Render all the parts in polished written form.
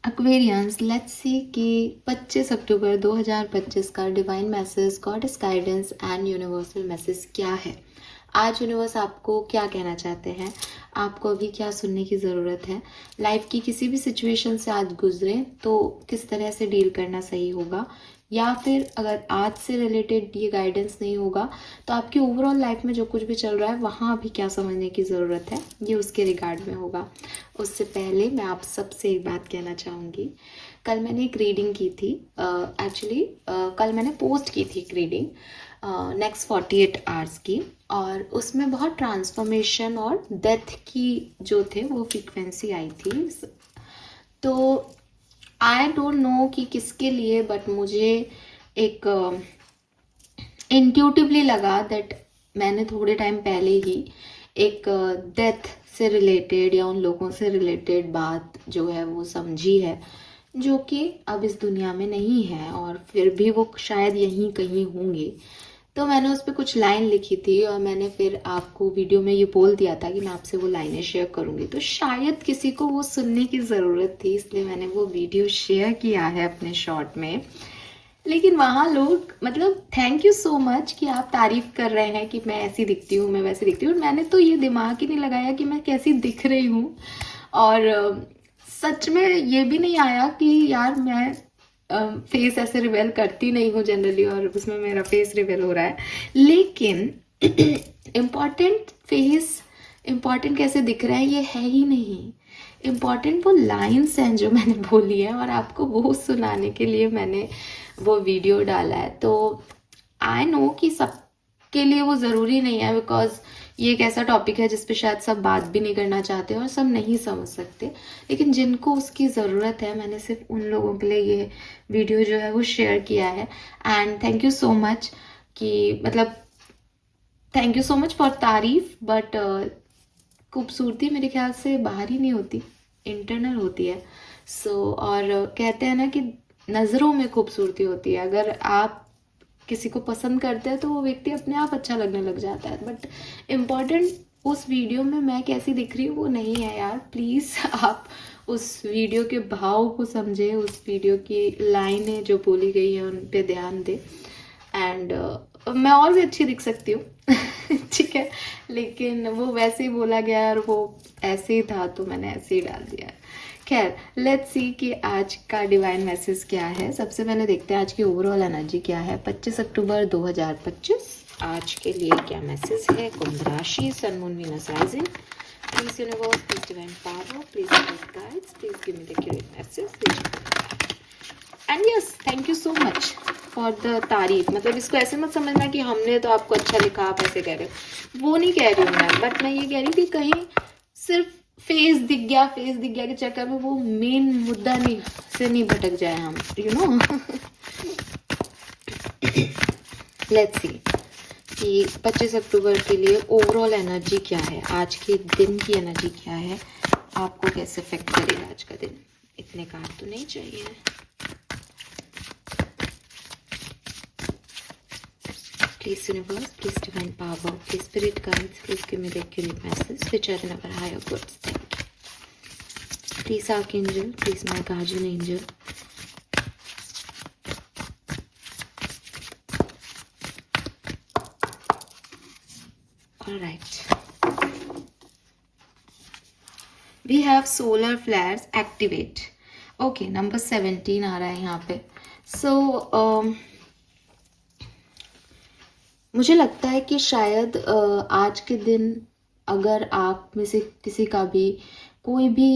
Aquarians, let's see कि 25 October 2025 का divine message, goddess guidance and universal message क्या है। आज यूनिवर्स आपको क्या कहना चाहते हैं, आपको अभी क्या सुनने की ज़रूरत है। लाइफ की किसी भी सिचुएशन से आज गुजरे तो किस तरह से डील करना सही होगा, या फिर अगर आज से रिलेटेड ये गाइडेंस नहीं होगा तो आपकी ओवरऑल लाइफ में जो कुछ भी चल रहा है वहाँ अभी क्या समझने की ज़रूरत है, ये उसके रिगार्ड में होगा। उससे पहले मैं आप सबसे एक बात कहना चाहूँगी। कल मैंने एक रीडिंग की थी, एक्चुअली कल मैंने पोस्ट की थी एक रीडिंग नेक्स्ट 48 आवर्स की, और उसमें बहुत ट्रांसफॉर्मेशन और डेथ की जो थे वो फ्रीक्वेंसी आई थी। तो आई डोंट नो कि किसके लिए, बट मुझे एक इंट्यूटिवली लगा दैट मैंने थोड़े टाइम पहले ही एक डेथ से रिलेटेड या उन लोगों से रिलेटेड बात जो है वो समझी है, जो कि अब इस दुनिया में नहीं है और फिर भी वो शायद यहीं कहीं होंगे। तो मैंने उस पर कुछ लाइन लिखी थी और मैंने फिर आपको वीडियो में ये बोल दिया था कि मैं आपसे वो लाइनें शेयर करूँगी, तो शायद किसी को वो सुनने की ज़रूरत थी, इसलिए मैंने वो वीडियो शेयर किया है अपने शॉर्ट में। लेकिन वहाँ लोग, मतलब थैंक यू सो मच कि आप तारीफ कर रहे हैं कि मैं ऐसी दिखती हूँ, मैं वैसी दिखती हूँ। मैंने तो ये दिमाग ही नहीं लगाया कि मैं कैसी दिख रही हूँ, और सच में ये भी नहीं आया कि यार मैं फेस ऐसे रिवेल करती नहीं हूँ जनरली, और उसमें मेरा फेस रिवेल हो रहा है। लेकिन इम्पॉर्टेंट फेस, इम्पॉर्टेंट कैसे दिख रहा है ये है ही नहीं। इम्पॉर्टेंट वो लाइन्स हैं जो मैंने बोली है, और आपको वो सुनाने के लिए मैंने वो वीडियो डाला है। तो आई नो कि सबके लिए वो ज़रूरी नहीं है, बिकॉज ये एक ऐसा टॉपिक है जिस पे शायद सब बात भी नहीं करना चाहते और सब नहीं समझ सकते। लेकिन जिनको उसकी ज़रूरत है, मैंने सिर्फ उन लोगों के लिए ये वीडियो जो है वो शेयर किया है। And thank you so much कि, मतलब thank you so much for तारीफ, बट खूबसूरती मेरे ख्याल से बाहर ही नहीं होती, इंटरनल होती है। और कहते हैं ना कि नज़रों में खूबसूरती होती है। अगर आप किसी को पसंद करते हैं तो वो व्यक्ति अपने आप अच्छा लगने लग जाता है। बट इम्पॉर्टेंट उस वीडियो में मैं कैसी दिख रही हूँ वो नहीं है यार। प्लीज़ आप उस वीडियो के भाव को समझे, उस वीडियो की लाइनें जो बोली गई है उन पे ध्यान दे। एंड मैं और भी अच्छी दिख सकती हूँ ठीक है, लेकिन वो वैसे ही बोला गया और वो ऐसे ही था तो मैंने ऐसे ही डाल दिया। खैर, लेट्स सी कि आज का डिवाइन मैसेज क्या है। सबसे पहले देखते हैं आज की ओवरऑल एनर्जी क्या है 25 अक्टूबर 2025 आज के लिए क्या मैसेज है। कुंभ राशि, sun moon Venus rising. Please universe, please divine power, please guides, please give me the accurate message. And yes, thank you so much for the तारीफ। मतलब इसको ऐसे मत समझना कि हमने तो आपको अच्छा लिखा आप ऐसे कह रहे हो, वो नहीं कह रही हूँ मैं। बट मैं ये कह रही हूँ कि कहीं सिर्फ फेस दिख गया, फेस दिख गया के चक्कर में वो मेन मुद्दा नहीं से नहीं भटक जाए हम, यू नो। लेट्स सी कि 25 अक्टूबर के लिए ओवरऑल एनर्जी क्या है, आज के दिन की एनर्जी क्या है, आपको कैसे इफेक्ट करेगा आज का दिन। इतने कार्ड तो नहीं चाहिए। Please universe, please divine power, please spirit guides, please give me the accurate message which are in our higher goods. Thank you. Please archangel, please my guardian angel. All right. We have solar flares activate. Okay, number 17 आ रहा है यहाँ पे. So मुझे लगता है कि शायद आज के दिन अगर आप में से किसी का भी कोई भी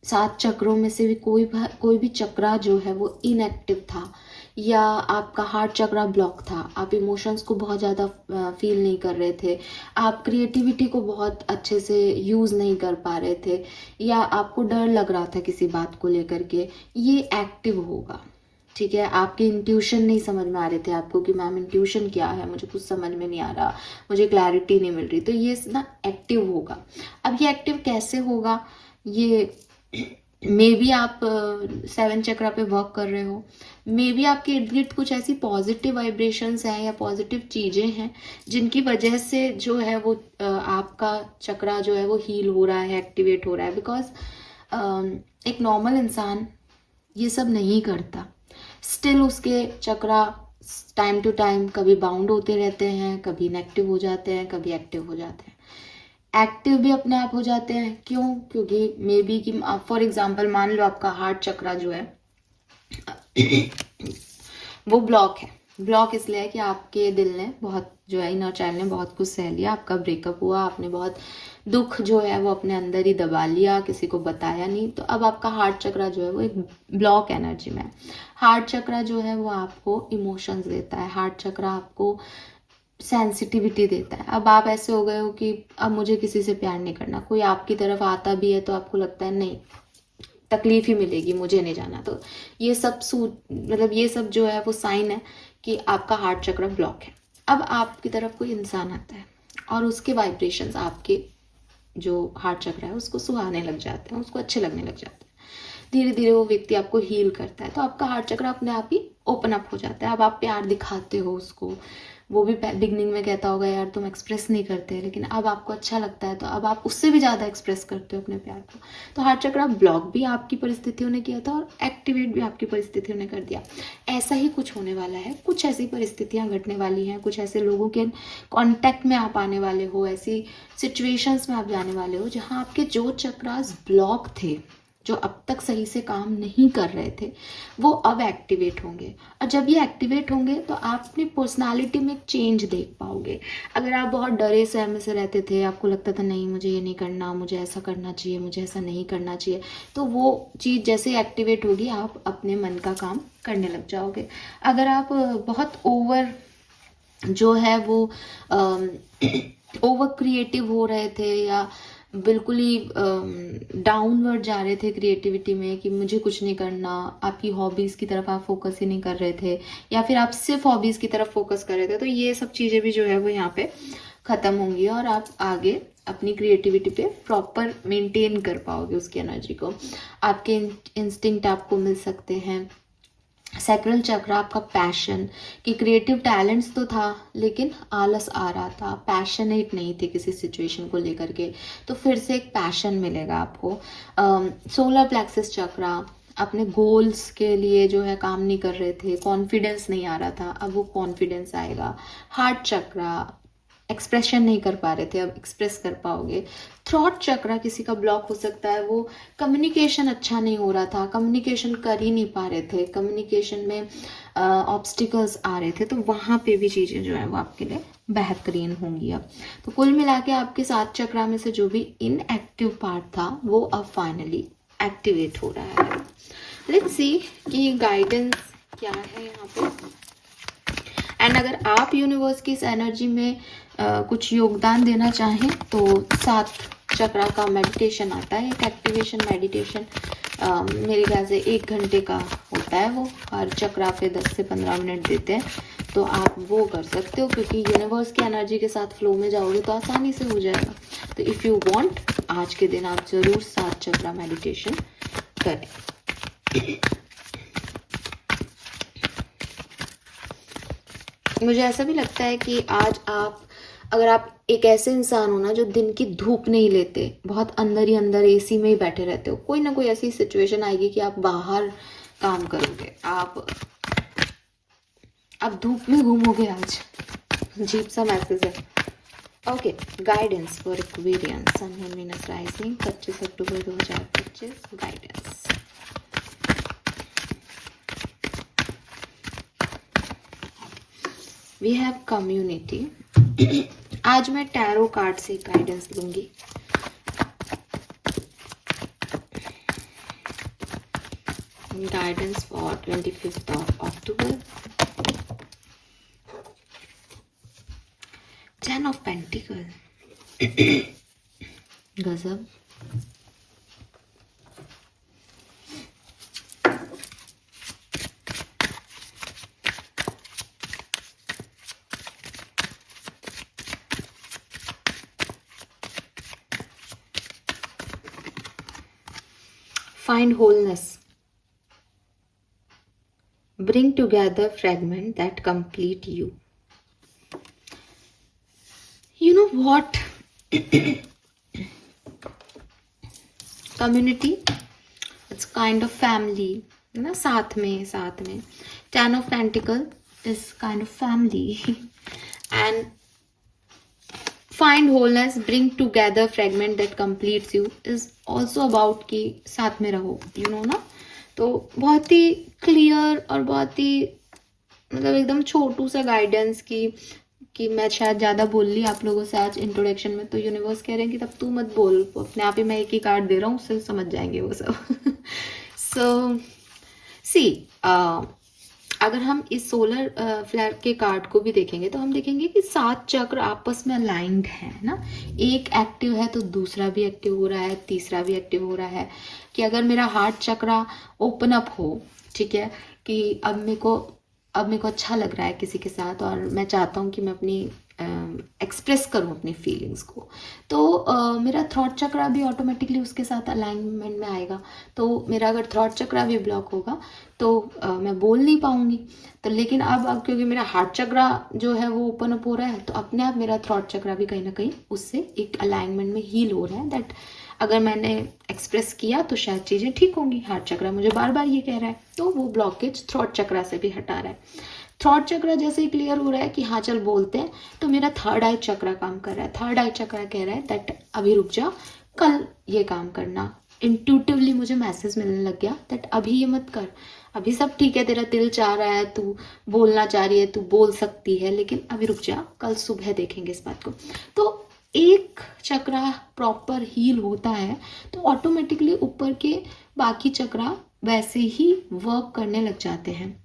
7 चक्रों में से भी कोई भी चक्रा जो है वो इनएक्टिव था, या आपका हार्ट चक्रा ब्लॉक था, आप इमोशंस को बहुत ज़्यादा फील नहीं कर रहे थे, आप क्रिएटिविटी को बहुत अच्छे से यूज़ नहीं कर पा रहे थे, या आपको डर लग रहा था किसी बात को लेकर के, ये एक्टिव होगा। ठीक है, आपके इंट्यूशन नहीं समझ में आ रहे थे आपको कि मैम इंट्यूशन क्या है, मुझे कुछ समझ में नहीं आ रहा, मुझे क्लैरिटी नहीं मिल रही, तो ये ना एक्टिव होगा। अब ये एक्टिव कैसे होगा, ये मे बी आप 7 चक्रा पे वर्क कर रहे हो, मे बी आपके इर्द गिर्द कुछ ऐसी पॉजिटिव वाइब्रेशंस हैं या पॉजिटिव चीज़ें हैं जिनकी वजह से जो है वो आपका चक्रा जो है वो हील हो रहा है, एक्टिवेट हो रहा है। बिकॉज एक नॉर्मल इंसान ये सब नहीं करता, स्टिल उसके चक्रा टाइम टू टाइम कभी बाउंड होते रहते हैं, कभी इनएक्टिव हो जाते हैं, कभी एक्टिव हो जाते हैं। एक्टिव भी अपने आप हो जाते हैं, क्यों? क्योंकि मे बी कि फॉर एग्जांपल मान लो आपका हार्ट चक्रा जो है वो ब्लॉक है। ब्लॉक इसलिए है कि आपके दिल ने बहुत जो है, इनर चाइल्ड ने बहुत कुछ सह लिया, आपका ब्रेकअप हुआ, आपने बहुत दुख जो है वो अपने अंदर ही दबा लिया, किसी को बताया नहीं, तो अब आपका हार्ट चक्रा जो है वो एक ब्लॉक एनर्जी में है। हार्ट चक्रा जो है वो आपको इमोशंस देता है, हार्ट चक्रा आपको सेंसिटिविटी देता है। अब आप ऐसे हो गए हो कि अब मुझे किसी से प्यार नहीं करना, कोई आपकी तरफ आता भी है तो आपको लगता है नहीं, तकलीफ ही मिलेगी, मुझे नहीं जाना। तो ये सब मतलब ये सब जो है वो साइन है कि आपका हार्ट चक्र ब्लॉक है। अब आपकी तरफ कोई इंसान आता है और उसके वाइब्रेशंस आपके जो हार्ट चक्र है उसको सुहाने लग जाते हैं, उसको अच्छे लगने लग जाते हैं। धीरे धीरे वो व्यक्ति आपको हील करता है, तो आपका हार्ट चक्र अपने आप ही ओपन अप हो जाता है। अब आप प्यार दिखाते हो उसको, वो भी बिगनिंग में कहता होगा यार तुम एक्सप्रेस नहीं करते, लेकिन अब आपको अच्छा लगता है तो अब आप उससे भी ज़्यादा एक्सप्रेस करते हो अपने प्यार को। तो हार्ट चक्र ब्लॉक भी आपकी परिस्थितियों ने किया था और एक्टिवेट भी आपकी परिस्थितियों ने कर दिया। ऐसा ही कुछ होने वाला है, कुछ ऐसी परिस्थितियाँ घटने वाली हैं, कुछ ऐसे लोगों के कॉन्टैक्ट में आप आने वाले हो, ऐसी सिचुएशंस में आप जाने वाले हो जहाँ आपके जो चक्रास ब्लॉक थे, जो अब तक सही से काम नहीं कर रहे थे, वो अब एक्टिवेट होंगे। और जब ये एक्टिवेट होंगे तो आप अपनी पर्सनालिटी में एक चेंज देख पाओगे। अगर आप बहुत डरे सहमे से रहते थे, आपको लगता था नहीं मुझे ये नहीं करना, मुझे ऐसा करना चाहिए, मुझे ऐसा नहीं करना चाहिए, तो वो चीज़ जैसे एक्टिवेट होगी आप अपने मन का काम करने लग जाओगे। अगर आप बहुत ओवर जो है वो ओवर क्रिएटिव हो रहे थे या बिल्कुल ही डाउनवर्ड जा रहे थे क्रिएटिविटी में कि मुझे कुछ नहीं करना, आपकी हॉबीज़ की तरफ आप फोकस ही नहीं कर रहे थे, या फिर आप सिर्फ हॉबीज़ की तरफ फोकस कर रहे थे, तो ये सब चीज़ें भी जो है वो यहाँ पे ख़त्म होंगी और आप आगे अपनी क्रिएटिविटी पे प्रॉपर मेंटेन कर पाओगे उसकी एनर्जी को। आपके इंस्टिंक्ट आपको मिल सकते हैं। सैक्रल चक्र आपका पैशन, कि क्रिएटिव टैलेंट्स तो था लेकिन आलस आ रहा था, पैशनेट नहीं थे किसी सिचुएशन को लेकर के, तो फिर से एक पैशन मिलेगा आपको। सोलर प्लेक्सस चक्र, अपने गोल्स के लिए जो है काम नहीं कर रहे थे, कॉन्फिडेंस नहीं आ रहा था, अब वो कॉन्फिडेंस आएगा। हार्ट चक्र, एक्सप्रेशन नहीं कर पा रहे थे, अब एक्सप्रेस कर पाओगे। थ्रॉट चक्र किसी का ब्लॉक हो सकता है, वो कम्युनिकेशन अच्छा नहीं हो रहा था, कम्युनिकेशन कर ही नहीं पा रहे थे, कम्युनिकेशन में ऑब्स्टिकल्स आ रहे थे, तो वहाँ पे भी चीज़ें जो है वो आपके लिए बेहतरीन होंगी अब। तो कुल मिला के आपके 7 चक्रा में से जो भी इनएक्टिव पार्ट था वो अब फाइनली एक्टिवेट हो रहा है। लेट्स सी कि गाइडेंस क्या है यहाँ पे। एंड अगर आप यूनिवर्स की इस एनर्जी में कुछ योगदान देना चाहें तो 7 चक्रा का मेडिटेशन आता है, एक एक्टिवेशन मेडिटेशन, मेरे ख्याल से 1 घंटे का होता है वो, हर चक्रा पे 10 से 15 मिनट देते हैं, तो आप वो कर सकते हो, क्योंकि यूनिवर्स की एनर्जी के साथ फ्लो में जाओगे तो आसानी से हो जाएगा। तो इफ़ यू वांट, आज के दिन आप ज़रूर 7 चक्रा मेडिटेशन करें। मुझे ऐसा भी लगता है कि आज अगर आप एक ऐसे इंसान हो ना जो दिन की धूप नहीं लेते, बहुत अंदर ही अंदर एसी में ही बैठे रहते हो, कोई ना कोई ऐसी सिचुएशन आएगी कि आप बाहर काम करोगे, आप धूप में घूमोगे आज। अजीब सा मैसेज है। Okay, guidance for Aquarian, sun moon Venus rising 25 October 2025, guidance. We have community. आज मैं टैरो कार्ड से गाइडेंस दूंगी। Guidance for 25th of October. 10 of Pentacles. गजब। Find wholeness. Bring together fragments that complete you. You know what? Community it's kind of family, है ना, साथ में 10 of pentacle is kind of family and find wholeness, bring together fragment that completes you is also about कि साथ में रहो, you know ना। तो बहुत ही क्लियर और बहुत ही मतलब एकदम छोटू सा गाइडेंस कि मैं शायद ज़्यादा बोल ली आप लोगों से आज इंट्रोडक्शन में, तो यूनिवर्स कह रहे हैं कि तब तू मत बोल, अपने आप ही मैं एक ही कार्ड दे रहा हूँ, उससे समझ जाएंगे वो सब सो सी अगर हम इस सोलर फ्लेयर के कार्ड को भी देखेंगे तो हम देखेंगे कि 7 चक्र आपस में अलाइंड है ना। एक एक्टिव है तो दूसरा भी एक्टिव हो रहा है, तीसरा भी एक्टिव हो रहा है। कि अगर मेरा हार्ट चक्र ओपन अप हो, ठीक है, कि अब मेरे को अच्छा लग रहा है किसी के साथ और मैं चाहता हूँ कि मैं अपनी एक्सप्रेस करूँ अपनी फीलिंग्स को, तो मेरा थ्रॉट चक्र भी ऑटोमेटिकली उसके साथ अलाइनमेंट में आएगा। तो मेरा अगर थ्रॉट चक्र भी ब्लॉक होगा तो मैं बोल नहीं पाऊंगी। तो लेकिन अब क्योंकि मेरा हार्ट चक्र जो है वो ओपन अप हो रहा है, तो अपने आप मेरा थ्रॉट चक्र भी कहीं ना कहीं उससे एक अलाइनमेंट में हील हो रहा है। दैट अगर मैंने एक्सप्रेस किया तो शायद चीज़ें ठीक होंगी। हार्ट चक्र मुझे बार बार ये कह रहा है, तो वो ब्लॉकेज थ्रॉट चक्र से भी हटा रहा है। थ्रॉट चक्र जैसे ही क्लियर हो रहा है कि हाँ चल बोलते हैं, तो मेरा थर्ड आई चक्र काम कर रहा है। थर्ड आई चक्र कह रहा है दैट अभी रुक जा, कल ये काम करना। इंट्यूटिवली मुझे मैसेज मिलने लग गया दैट अभी ये मत कर, अभी सब ठीक है, तेरा दिल चाह रहा है, तू बोलना चाह रही है, तू बोल सकती है, लेकिन अभी रुक जा, कल सुबह देखेंगे इस बात को। तो एक चक्र प्रॉपर हील होता है तो ऑटोमेटिकली ऊपर के बाकी चक्र वैसे ही वर्क करने लग जाते हैं।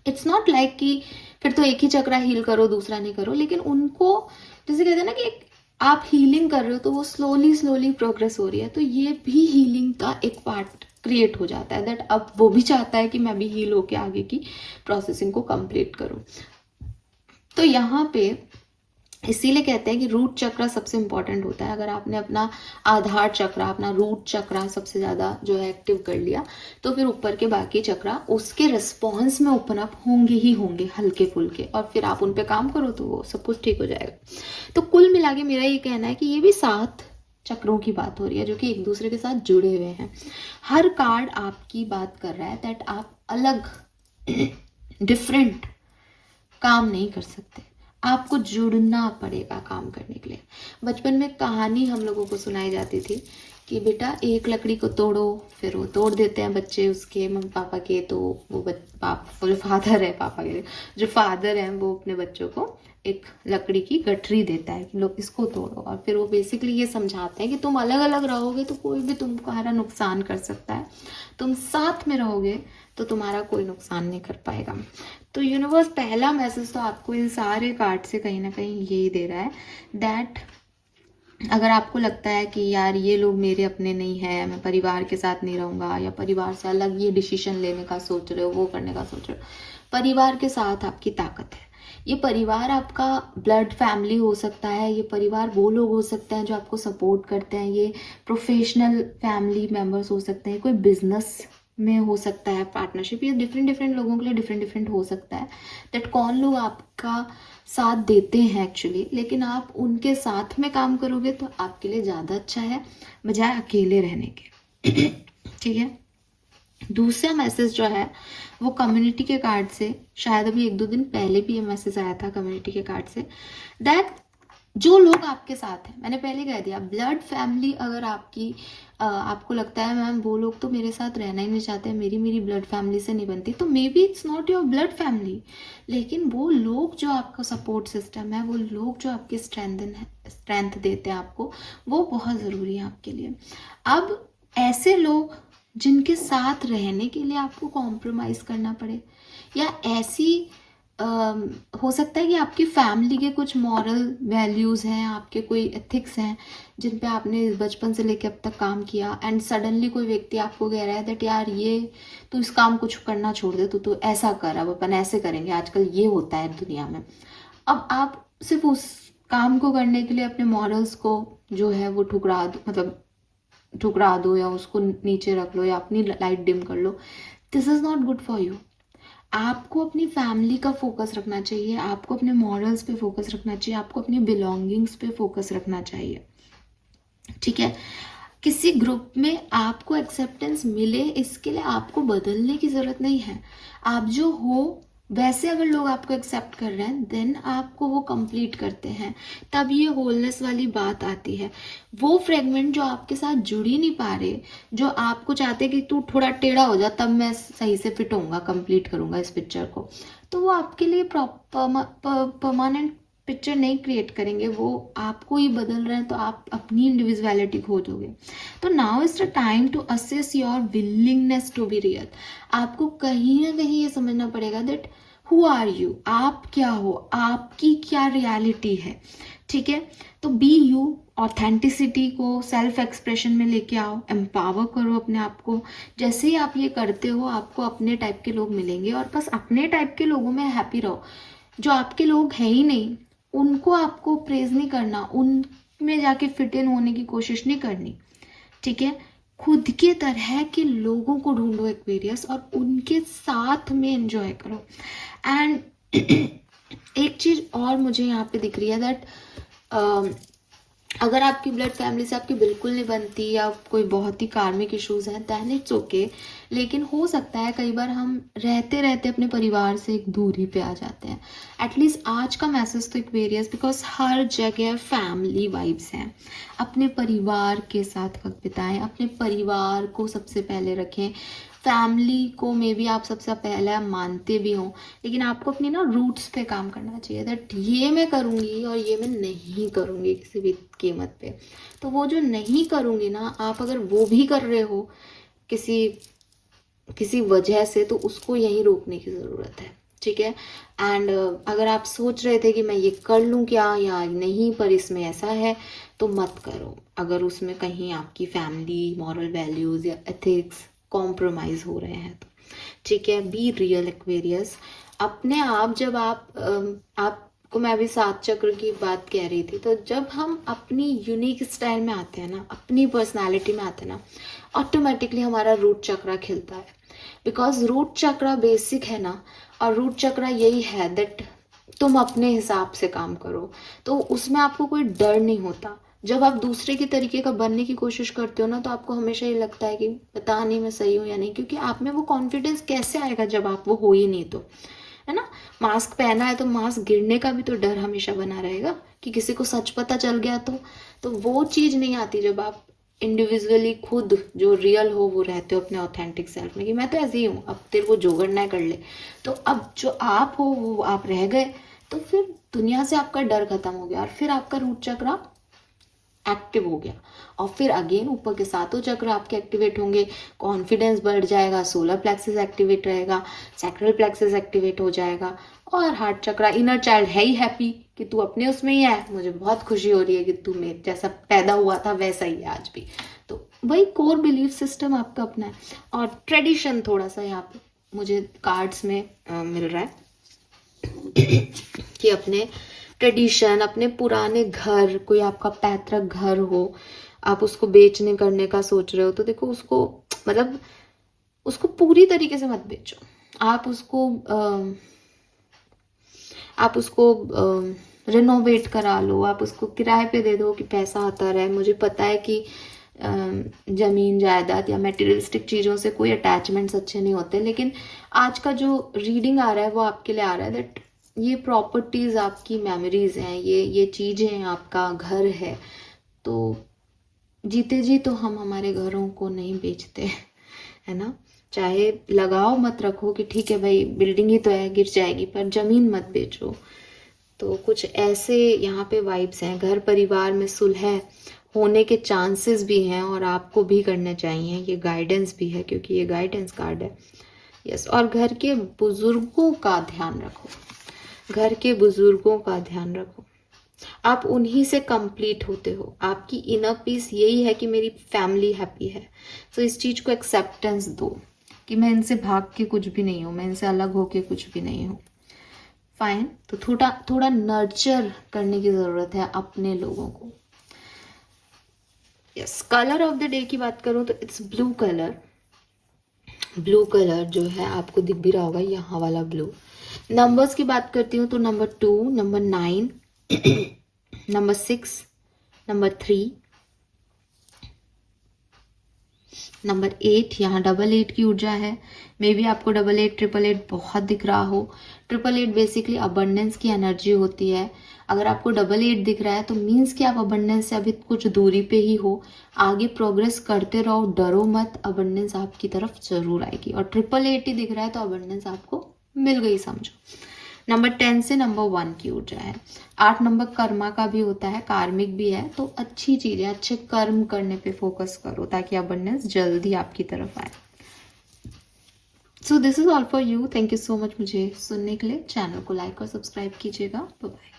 इट्स नॉट लाइक कि फिर तो एक ही चक्र हील करो दूसरा नहीं करो, लेकिन उनको जैसे कहते हैं ना कि आप हीलिंग कर रहे हो तो वो स्लोली प्रोग्रेस हो रही है, तो ये भी हीलिंग का एक पार्ट क्रिएट हो जाता है। दैट अब वो भी चाहता है कि मैं भी हील होके आगे की प्रोसेसिंग को कंप्लीट करूं। तो यहाँ पे इसीलिए कहते हैं कि रूट चक्र सबसे इंपॉर्टेंट होता है। अगर आपने अपना आधार चक्र, अपना रूट चक्र सबसे ज़्यादा जो है एक्टिव कर लिया, तो फिर ऊपर के बाकी चक्र उसके रिस्पॉन्स में ओपन अप होंगे ही होंगे, हल्के फुल्के, और फिर आप उन पे काम करो तो वो सब कुछ ठीक हो जाएगा। तो कुल मिला के मेरा ये कहना है कि ये भी 7 चक्रों की बात हो रही है जो कि एक दूसरे के साथ जुड़े हुए हैं। हर कार्ड आपकी बात कर रहा है दैट आप अलग डिफरेंट काम नहीं कर सकते, आपको जुड़ना पड़ेगा काम करने के लिए। बचपन में कहानी हम लोगों को सुनाई जाती थी कि बेटा एक लकड़ी को तोड़ो, फिर वो तोड़ देते हैं बच्चे उसके मम्मी पापा के, तो वो जो फादर है, पापा के जो फादर हैं वो अपने बच्चों को एक लकड़ी की गठरी देता है कि लो इसको तोड़ो, और फिर वो बेसिकली ये समझाते हैं कि तुम अलग अलग रहोगे तो कोई भी तुम्हारा नुकसान कर सकता है, तुम साथ में रहोगे तो तुम्हारा कोई नुकसान नहीं कर पाएगा। तो यूनिवर्स पहला मैसेज तो आपको इन सारे कार्ड से कहीं ना कहीं यही दे रहा है दैट अगर आपको लगता है कि यार ये लोग मेरे अपने नहीं है, मैं परिवार के साथ नहीं रहूँगा, या परिवार से अलग ये डिसीजन लेने का सोच रहे हो, वो करने का सोच रहे हो, परिवार के साथ आपकी ताकत है। ये परिवार आपका ब्लड फैमिली हो सकता है, ये परिवार वो लोग हो सकते हैं जो आपको सपोर्ट करते हैं, ये प्रोफेशनल फैमिली मेम्बर्स हो सकते हैं, कोई बिजनेस में हो सकता है पार्टनरशिप, ये डिफरेंट लोगों के लिए डिफरेंट हो सकता है दैट कौन लोग आपका साथ देते हैं एक्चुअली, लेकिन आप उनके साथ में काम करोगे तो आपके लिए ज़्यादा अच्छा है बजाय अकेले रहने के ठीक है। दूसरा मैसेज जो है वो कम्युनिटी के कार्ड से, शायद अभी 1-2 दिन पहले भी ये मैसेज आया था कम्युनिटी के कार्ड से, दैट जो लोग आपके साथ हैं, मैंने पहले कह दिया ब्लड फैमिली अगर आपको लगता है मैम वो लोग तो मेरे साथ रहना ही नहीं चाहते, मेरी ब्लड फैमिली से नहीं बनती, तो may be it's not your blood family, लेकिन वो लोग जो आपका सपोर्ट सिस्टम है, वो लोग जो आपकी स्ट्रेंथ देते हैं आपको, वो बहुत ज़रूरी है आपके लिए। अब ऐसे लोग जिनके साथ रहने के लिए आपको कॉम्प्रोमाइज़ करना पड़े, या ऐसी हो सकता है कि आपकी फैमिली के कुछ मॉरल वैल्यूज़ हैं, आपके कोई एथिक्स हैं जिन पे आपने बचपन से लेकर अब तक काम किया, एंड सडनली कोई व्यक्ति आपको कह रहा है दैट यार ये तू इस काम कुछ करना छोड़ दे, तू तो ऐसा कर, अब अपन ऐसे करेंगे, आजकल ये होता है दुनिया में। अब आप सिर्फ उस काम को करने के लिए अपने मॉरल्स को जो है वो ठुकरा दो या उसको नीचे रख लो या अपनी लाइट डिम कर लो, this is not good for you. आपको अपनी फैमिली का फोकस रखना चाहिए, आपको अपने मॉरल्स पे फोकस रखना चाहिए, आपको अपनी बिलोंगिंग्स पे फोकस रखना चाहिए, ठीक है। किसी ग्रुप में आपको एक्सेप्टेंस मिले, इसके लिए आपको बदलने की ज़रूरत नहीं है। आप जो हो वैसे अगर लोग आपको एक्सेप्ट कर रहे हैं, देन आपको वो कंप्लीट करते हैं, तब ये होलनेस वाली बात आती है। वो फ्रेगमेंट जो आपके साथ जुड़ ही नहीं पा रहे, जो आपको चाहते कि तू थोड़ा टेढ़ा हो जा तब मैं सही से फिट होऊंगा, कंप्लीट करूंगा इस पिक्चर को, तो वो आपके लिए परमानेंट पिक्चर नहीं क्रिएट करेंगे। वो आपको ही बदल रहे हैं, तो आप अपनी इंडिविजुअलिटी खो दोगे। तो now is the time to assess your willingness to be real. आपको कहीं ना कहीं ये समझना पड़ेगा दैट हु आर यू, आप क्या हो, आपकी क्या रियलिटी है। ठीक है, तो बी यू, ऑथेंटिसिटी को सेल्फ एक्सप्रेशन में लेके आओ, एम्पावर करो अपने आप को। जैसे ही आप ये करते हो, आपको अपने टाइप के लोग मिलेंगे, और बस अपने टाइप के लोगों में हैप्पी रहो। जो आपके लोग हैं ही नहीं, उनको आपको प्रेज नहीं करना, उनमें जाके फिट इन होने की कोशिश नहीं करनी। ठीक है, खुद के तरह के लोगों को ढूंढो एक्वेरियस, और उनके साथ में एंजॉय करो। एंड एक चीज और मुझे यहाँ पे दिख रही है दैट अगर आपकी ब्लड फैमिली से आपकी बिल्कुल नहीं बनती, या कोई बहुत ही कार्मिक इश्यूज हैं, दैट इट्स ओके। लेकिन हो सकता है कई बार हम रहते रहते अपने परिवार से एक दूरी पे आ जाते हैं। एटलीस्ट आज का मैसेज तो एक्वेरियस, बिकॉज हर जगह फैमिली वाइब्स हैं। अपने परिवार के साथ वक्त बिताएं, अपने परिवार को सबसे पहले रखें। फैमिली को मे बी आप सबसे पहले मानते भी हो, लेकिन आपको अपनी ना रूट्स पे काम करना चाहिए दैट ये मैं करूँगी और ये मैं नहीं करूँगी किसी भी कीमत पे। तो वो जो नहीं करूँगी ना, आप अगर वो भी कर रहे हो किसी वजह से, तो उसको यहीं रोकने की ज़रूरत है। ठीक है, एंड अगर आप सोच रहे थे कि मैं ये कर लूँ क्या या नहीं, पर इसमें ऐसा है, तो मत करो। अगर उसमें कहीं आपकी फैमिली मॉरल वैल्यूज़ या एथिक्स कॉम्प्रोमाइज़ हो रहे हैं तो। ठीक है, बी रियल एक्वेरियस। अपने आप जब आपको मैं अभी 7 चक्र की बात कह रही थी, तो जब हम अपनी यूनिक स्टाइल में आते हैं ना, अपनी पर्सनालिटी में आते हैं ना, ऑटोमेटिकली हमारा रूट चक्र खिलता है। बिकॉज रूट चक्र बेसिक है ना, और रूट चक्र यही है दैट तुम अपने हिसाब से काम करो, तो उसमें आपको कोई डर नहीं होता। जब आप दूसरे के तरीके का बनने की कोशिश करते हो ना, तो आपको हमेशा ये लगता है कि पता नहीं मैं सही हूँ या नहीं, क्योंकि आप में वो कॉन्फिडेंस कैसे आएगा जब आप वो हो ही नहीं, तो है ना। मास्क पहना है तो मास्क गिरने का भी तो डर हमेशा बना रहेगा, कि किसी को सच पता चल गया तो वो चीज़ नहीं आती जब आप इंडिविजुअली खुद जो रियल हो वो रहते हो अपने ऑथेंटिक सेल्फ में, कि मैं तो ऐसे ही हूँ, अब तेरे को जो करना है कर ले। तो अब जो आप हो वो आप रह गए, तो फिर दुनिया से आपका डर खत्म हो गया, और फिर आपका रूट चक्र एक्टिव हो गया, और फिर अगेन ऊपर के सातों चक्र आपके एक्टिवेट होंगे, कॉन्फिडेंस बढ़ जाएगा, सोलर प्लेक्सस एक्टिवेट रहेगा, सैक्रल प्लेक्सस एक्टिवेट हो जाएगा, और हार्ट चक्र, इनर चाइल्ड है ही हैप्पी कि तू अपने उसमें ही है, मुझे बहुत खुशी हो रही है कि तू मेरे जैसा पैदा हुआ था वैसा ही है आज भी। तो वही कोर बिलीफ सिस्टम आपका अपना है। और ट्रेडिशन थोड़ा सा यहाँ पे मुझे कार्ड्स में मिल रहा है कि अपने ट्रेडिशन, अपने पुराने घर, कोई आपका पैतृक घर हो, आप उसको बेचने करने का सोच रहे हो, तो देखो उसको मतलब उसको पूरी तरीके से मत बेचो। आप उसको रिनोवेट करा लो, आप उसको किराए पे दे दो कि पैसा आता रहे। मुझे पता है कि जमीन जायदाद या मटेरियलिस्टिक चीज़ों से कोई अटैचमेंट्स अच्छे नहीं होते, लेकिन आज का जो रीडिंग आ रहा है वो आपके लिए आ रहा है दैट ये प्रॉपर्टीज आपकी मेमोरीज हैं, ये चीज़ें आपका घर है। तो जीते जी तो हम हमारे घरों को नहीं बेचते, है ना। चाहे लगाओ मत रखो कि ठीक है भाई बिल्डिंग ही तो है, गिर जाएगी, पर जमीन मत बेचो। तो कुछ ऐसे यहाँ पे वाइब्स हैं। घर परिवार में सुलह होने के चांसेस भी हैं, और आपको भी करने चाहिए। ये गाइडेंस भी है क्योंकि ये गाइडेंस कार्ड है। यस, और घर के बुजुर्गों का ध्यान रखो, घर के बुजुर्गों का ध्यान रखो। आप उन्हीं से कंप्लीट होते हो। आपकी इनर पीस यही है कि मेरी फैमिली हैप्पी है। तो इस चीज़ को एक्सेप्टेंस दो कि मैं इनसे भाग के कुछ भी नहीं हूँ, मैं इनसे अलग होके कुछ भी नहीं हूँ। फाइन, तो थोड़ा नर्चर करने की ज़रूरत है अपने लोगों को। Yes, colour of the day की बात करूँ तो it's blue colour. Blue colour जो है आपको दिख भी रहा होगा, यहाँ वाला ब्लू। नंबर्स की बात करती हूँ तो number 2, number 9, number 6, number 3, number 8, यहाँ डबल 8 की ऊर्जा है। मे बी आपको डबल 8, ट्रिपल 8 बहुत दिख रहा हो। ट्रिपल 8 बेसिकली अबंडेंस की एनर्जी होती है। अगर आपको डबल 8 दिख रहा है तो मीन्स कि आप अबंडेंस से अभी कुछ दूरी पे ही हो। आगे प्रोग्रेस करते रहो, डरो मत, अबंडेंस आपकी तरफ जरूर आएगी। और ट्रिपल 8 ही दिख रहा है तो अबंडेंस आपको मिल गई समझो। नंबर 10 से नंबर 1 की ऊर्जा है। 8 नंबर कर्मा का भी होता है, कार्मिक भी है, तो अच्छी चीजें, अच्छे कर्म करने पे फोकस करो ताकि अबंडेंस जल्दी आपकी तरफ आए। So this is all for you. Thank you so much मुझे सुनने के लिए। चैनल को लाइक और सब्सक्राइब कीजिएगा। Bye bye.